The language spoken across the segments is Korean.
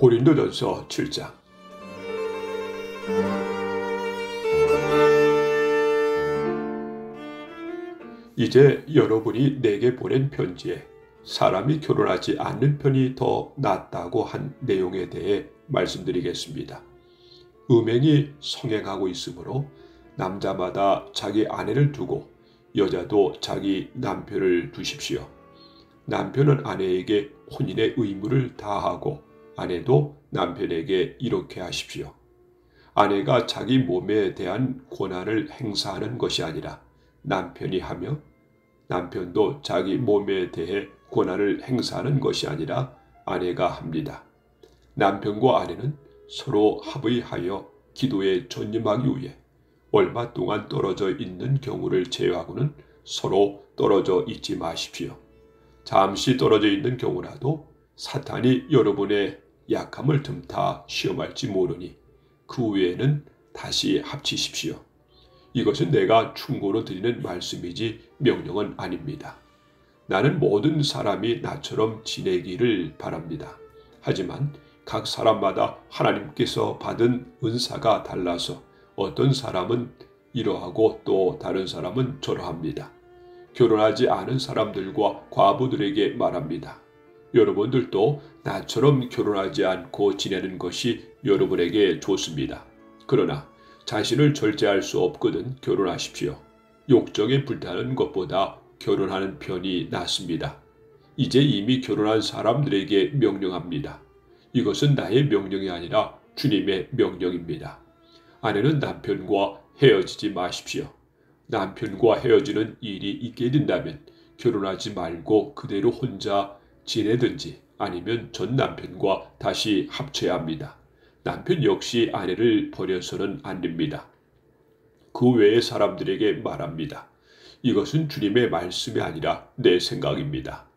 고린도전서 7장. 이제 여러분이 내게 보낸 편지에 사람이 결혼하지 않는 편이 더 낫다고 한 내용에 대해 말씀드리겠습니다. 음행이 성행하고 있으므로 남자마다 자기 아내를 두고 여자도 자기 남편을 두십시오. 남편은 아내에게 혼인의 의무를 다하고 아내도 남편에게 이렇게 하십시오. 아내가 자기 몸에 대한 권한을 행사하는 것이 아니라 남편이 하며 남편도 자기 몸에 대해 권한을 행사하는 것이 아니라 아내가 합니다. 남편과 아내는 서로 합의하여 기도에 전념하기 위해 얼마 동안 떨어져 있는 경우를 제외하고는 서로 떨어져 있지 마십시오. 잠시 떨어져 있는 경우라도 사탄이 여러분의 약함을 틈타 시험할지 모르니 그 후에는 다시 합치십시오. 이것은 내가 충고로 드리는 말씀이지 명령은 아닙니다. 나는 모든 사람이 나처럼 지내기를 바랍니다. 하지만 각 사람마다 하나님께서 받은 은사가 달라서 어떤 사람은 이러하고 또 다른 사람은 저러합니다. 결혼하지 않은 사람들과 과부들에게 말합니다. 여러분들도 나처럼 결혼하지 않고 지내는 것이 여러분에게 좋습니다. 그러나 자신을 절제할 수 없거든 결혼하십시오. 욕정에 불타는 것보다 결혼하는 편이 낫습니다. 이제 이미 결혼한 사람들에게 명령합니다. 이것은 나의 명령이 아니라 주님의 명령입니다. 아내는 남편과 헤어지지 마십시오. 남편과 헤어지는 일이 있게 된다면 결혼하지 말고 그대로 혼자 지내든지 아니면 전 남편과 다시 합쳐야 합니다. 남편 역시 아내를 버려서는 안 됩니다. 그 외의 사람들에게 말합니다. 이것은 주님의 말씀이 아니라 내 생각입니다.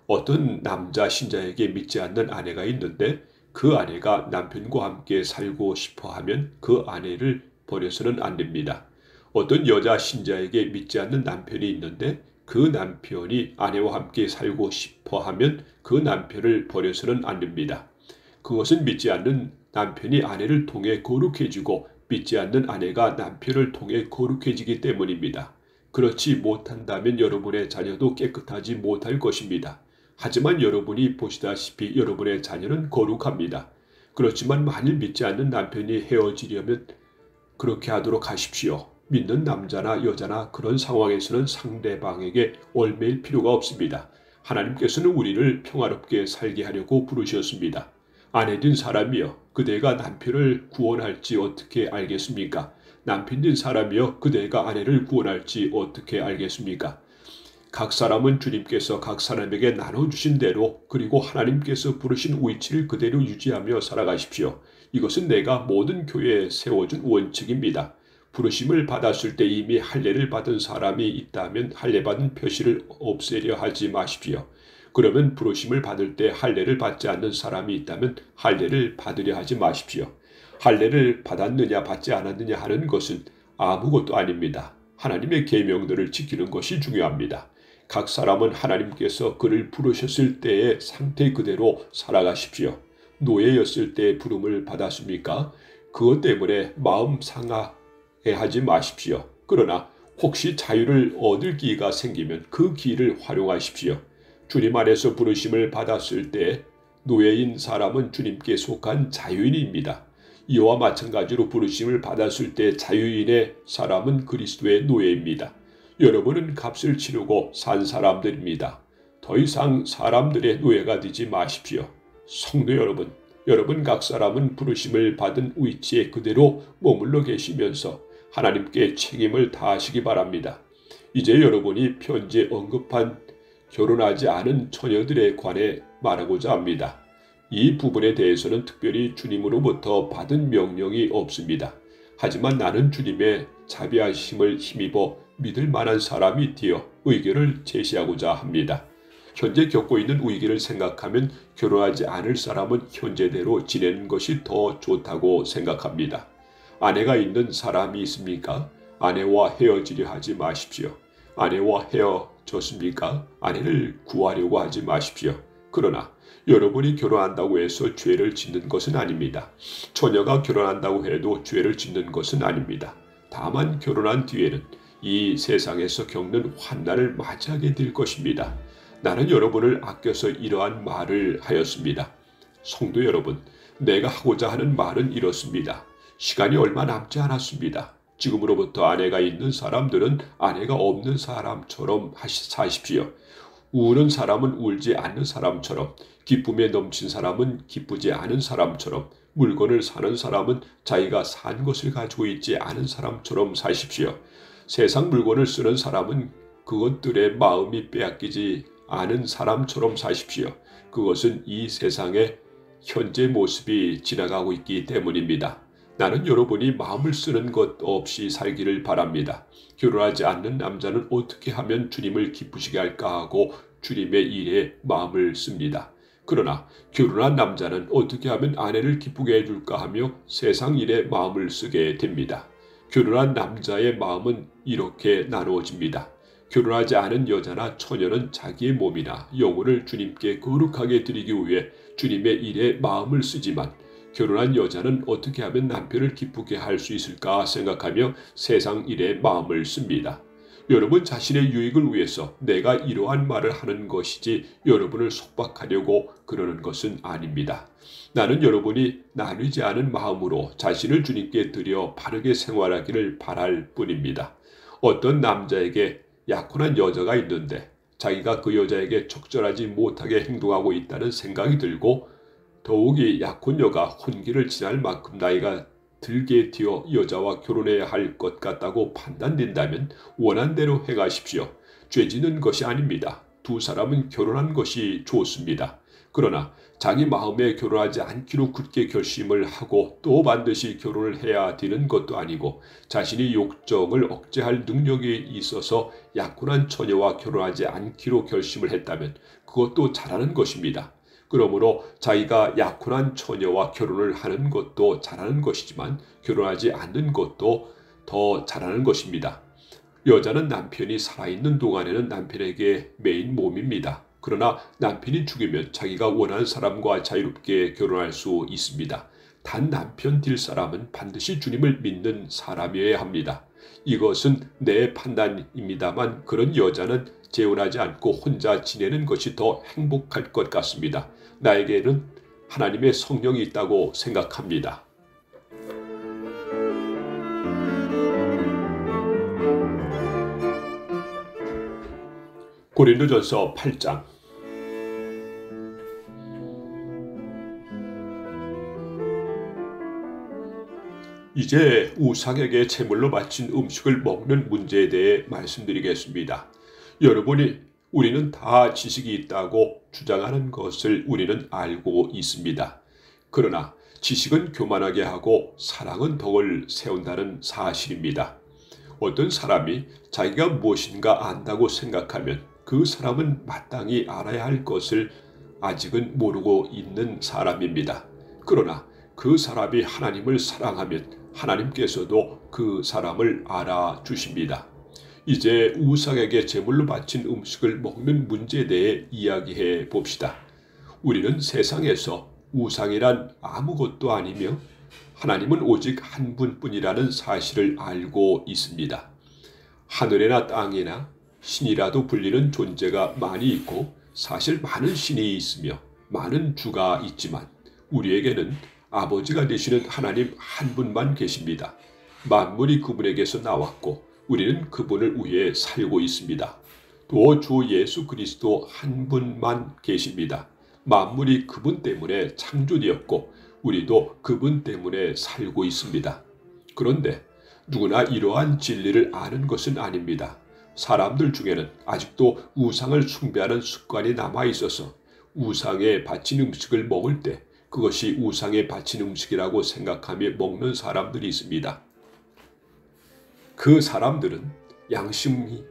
어떤 남자 신자에게 믿지 않는 아내가 있는데 그 아내가 남편과 함께 살고 싶어 하면 그 아내를 버려서는 안 됩니다. 어떤 여자 신자에게 믿지 않는 남편이 있는데 그 남편이 아내와 함께 살고 싶어 하면 그 남편을 버려서는 안 됩니다. 그것은 믿지 않는 남편이 아내를 통해 거룩해지고 믿지 않는 아내가 남편을 통해 거룩해지기 때문입니다. 그렇지 못한다면 여러분의 자녀도 깨끗하지 못할 것입니다. 하지만 여러분이 보시다시피 여러분의 자녀는 거룩합니다. 그렇지만 만일 믿지 않는 남편이 헤어지려면 그렇게 하도록 하십시오. 믿는 남자나 여자나 그런 상황에서는 상대방에게 얽매일 필요가 없습니다. 하나님께서는 우리를 평화롭게 살게 하려고 부르셨습니다. 아내된 사람이여 그대가 남편을 구원할지 어떻게 알겠습니까? 남편된 사람이여 그대가 아내를 구원할지 어떻게 알겠습니까? 각 사람은 주님께서 각 사람에게 나눠주신 대로 그리고 하나님께서 부르신 위치를 그대로 유지하며 살아가십시오. 이것은 내가 모든 교회에 세워준 원칙입니다. 부르심을 받았을 때 이미 할례를 받은 사람이 있다면 할례 받은 표시를 없애려 하지 마십시오. 그러면 부르심을 받을 때 할례를 받지 않는 사람이 있다면 할례를 받으려 하지 마십시오. 할례를 받았느냐 받지 않았느냐 하는 것은 아무것도 아닙니다. 하나님의 계명들을 지키는 것이 중요합니다. 각 사람은 하나님께서 그를 부르셨을 때의 상태 그대로 살아가십시오. 노예였을 때 부름을 받았습니까? 그것 때문에 마음 상하게 마십시오. 그러나 혹시 자유를 얻을 기회가 생기면 그 기회를 활용하십시오. 주님 안에서 부르심을 받았을 때 노예인 사람은 주님께 속한 자유인입니다. 이와 마찬가지로 부르심을 받았을 때 자유인의 사람은 그리스도의 노예입니다. 여러분은 값을 치르고 산 사람들입니다. 더 이상 사람들의 노예가 되지 마십시오. 성도 여러분, 여러분 각 사람은 부르심을 받은 위치에 그대로 머물러 계시면서 하나님께 책임을 다하시기 바랍니다. 이제 여러분이 편지에 언급한 결혼하지 않은 처녀들에 관해 말하고자 합니다. 이 부분에 대해서는 특별히 주님으로부터 받은 명령이 없습니다. 하지만 나는 주님의 자비하심을 힘입어 믿을 만한 사람이 되어 의견을 제시하고자 합니다. 현재 겪고 있는 위기를 생각하면 결혼하지 않을 사람은 현재대로 지내는 것이 더 좋다고 생각합니다. 아내가 있는 사람이 있습니까? 아내와 헤어지려 하지 마십시오. 아내와 헤어졌습니까? 아내를 구하려고 하지 마십시오. 그러나 여러분이 결혼한다고 해서 죄를 짓는 것은 아닙니다. 처녀가 결혼한다고 해도 죄를 짓는 것은 아닙니다. 다만 결혼한 뒤에는 이 세상에서 겪는 환난을 맞이하게 될 것입니다. 나는 여러분을 아껴서 이러한 말을 하였습니다. 성도 여러분, 내가 하고자 하는 말은 이렇습니다. 시간이 얼마 남지 않았습니다. 지금으로부터 아내가 있는 사람들은 아내가 없는 사람처럼 사십시오. 우는 사람은 울지 않는 사람처럼, 기쁨에 넘친 사람은 기쁘지 않은 사람처럼, 물건을 사는 사람은 자기가 산 것을 가지고 있지 않은 사람처럼 사십시오. 세상 물건을 쓰는 사람은 그것들의 마음이 빼앗기지 않은 사람처럼 사십시오. 그것은 이 세상의 현재 모습이 지나가고 있기 때문입니다. 나는 여러분이 마음을 쓰는 것 없이 살기를 바랍니다. 결혼하지 않는 남자는 어떻게 하면 주님을 기쁘시게 할까 하고 주님의 일에 마음을 씁니다. 그러나 결혼한 남자는 어떻게 하면 아내를 기쁘게 해줄까 하며 세상 일에 마음을 쓰게 됩니다. 결혼한 남자의 마음은 이렇게 나누어집니다. 결혼하지 않은 여자나 처녀는 자기의 몸이나 영혼을 주님께 거룩하게 드리기 위해 주님의 일에 마음을 쓰지만, 결혼한 여자는 어떻게 하면 남편을 기쁘게 할 수 있을까 생각하며 세상 일에 마음을 씁니다. 여러분 자신의 유익을 위해서 내가 이러한 말을 하는 것이지 여러분을 속박하려고 그러는 것은 아닙니다. 나는 여러분이 나누지 않은 마음으로 자신을 주님께 드려 바르게 생활하기를 바랄 뿐입니다. 어떤 남자에게 약혼한 여자가 있는데 자기가 그 여자에게 적절하지 못하게 행동하고 있다는 생각이 들고, 더욱이 약혼녀가 혼기를 지날 만큼 나이가 들게 되어 여자와 결혼해야 할 것 같다고 판단된다면 원한대로 행하십시오. 죄짓는 것이 아닙니다. 두 사람은 결혼한 것이 좋습니다. 그러나 자기 마음에 결혼하지 않기로 굳게 결심을 하고 또 반드시 결혼을 해야 되는 것도 아니고, 자신이 욕정을 억제할 능력이 있어서 약혼한 처녀와 결혼하지 않기로 결심을 했다면 그것도 잘하는 것입니다. 그러므로 자기가 약혼한 처녀와 결혼을 하는 것도 잘하는 것이지만 결혼하지 않는 것도 더 잘하는 것입니다. 여자는 남편이 살아있는 동안에는 남편에게 매인 몸입니다. 그러나 남편이 죽으면 자기가 원하는 사람과 자유롭게 결혼할 수 있습니다. 단 남편 될 사람은 반드시 주님을 믿는 사람이어야 합니다. 이것은 내 판단입니다만 그런 여자는 재혼하지 않고 혼자 지내는 것이 더 행복할 것 같습니다. 나에게는 하나님의 성령이 있다고 생각합니다. 고린도전서 8장. 이제 우상에게 제물로 바친 음식을 먹는 문제에 대해 말씀드리겠습니다. 여러분이 우리는 다 지식이 있다고 주장하는 것을 우리는 알고 있습니다. 그러나 지식은 교만하게 하고 사랑은 덕을 세운다는 사실입니다. 어떤 사람이 자기가 무엇인가 안다고 생각하면 그 사람은 마땅히 알아야 할 것을 아직은 모르고 있는 사람입니다. 그러나 그 사람이 하나님을 사랑하면 하나님께서도 그 사람을 알아주십니다. 이제 우상에게 제물로 바친 음식을 먹는 문제에 대해 이야기해 봅시다. 우리는 세상에서 우상이란 아무것도 아니며 하나님은 오직 한 분뿐이라는 사실을 알고 있습니다. 하늘이나 땅이나 신이라도 불리는 존재가 많이 있고 사실 많은 신이 있으며 많은 주가 있지만 우리에게는 아버지가 되시는 하나님 한 분만 계십니다. 만물이 그분에게서 나왔고 우리는 그분을 위해 살고 있습니다. 또 주 예수 그리스도 한 분만 계십니다. 만물이 그분 때문에 창조되었고 우리도 그분 때문에 살고 있습니다. 그런데 누구나 이러한 진리를 아는 것은 아닙니다. 사람들 중에는 아직도 우상을 숭배하는 습관이 남아 있어서 우상에 바친 음식을 먹을 때 그것이 우상에 바친 음식이라고 생각하며 먹는 사람들이 있습니다. 그 사람들은 양심이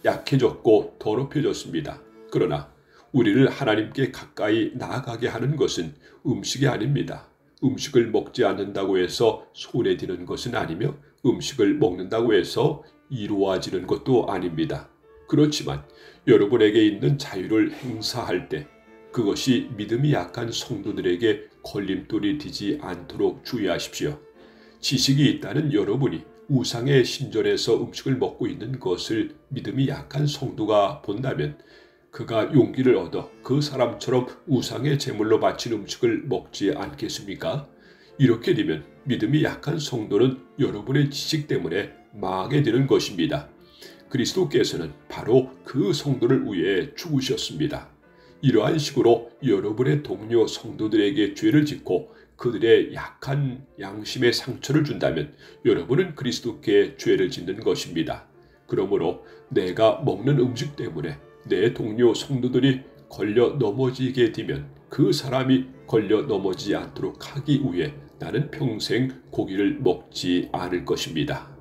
약해졌고 더럽혀졌습니다. 그러나 우리를 하나님께 가까이 나아가게 하는 것은 음식이 아닙니다. 음식을 먹지 않는다고 해서 손해되는 것은 아니며 음식을 먹는다고 해서 이루어지는 것도 아닙니다. 그렇지만 여러분에게 있는 자유를 행사할 때 그것이 믿음이 약한 성도들에게 걸림돌이 되지 않도록 주의하십시오. 지식이 있다는 여러분이 우상의 신전에서 음식을 먹고 있는 것을 믿음이 약한 성도가 본다면 그가 용기를 얻어 그 사람처럼 우상의 제물로 바친 음식을 먹지 않겠습니까? 이렇게 되면 믿음이 약한 성도는 여러분의 지식 때문에 망하게 되는 것입니다. 그리스도께서는 바로 그 성도를 위해 죽으셨습니다. 이러한 식으로 여러분의 동료 성도들에게 죄를 짓고 그들의 약한 양심에 상처를 준다면 여러분은 그리스도께 죄를 짓는 것입니다. 그러므로 내가 먹는 음식 때문에 내 동료 성도들이 걸려 넘어지게 되면 그 사람이 걸려 넘어지지 않도록 하기 위해 나는 평생 고기를 먹지 않을 것입니다.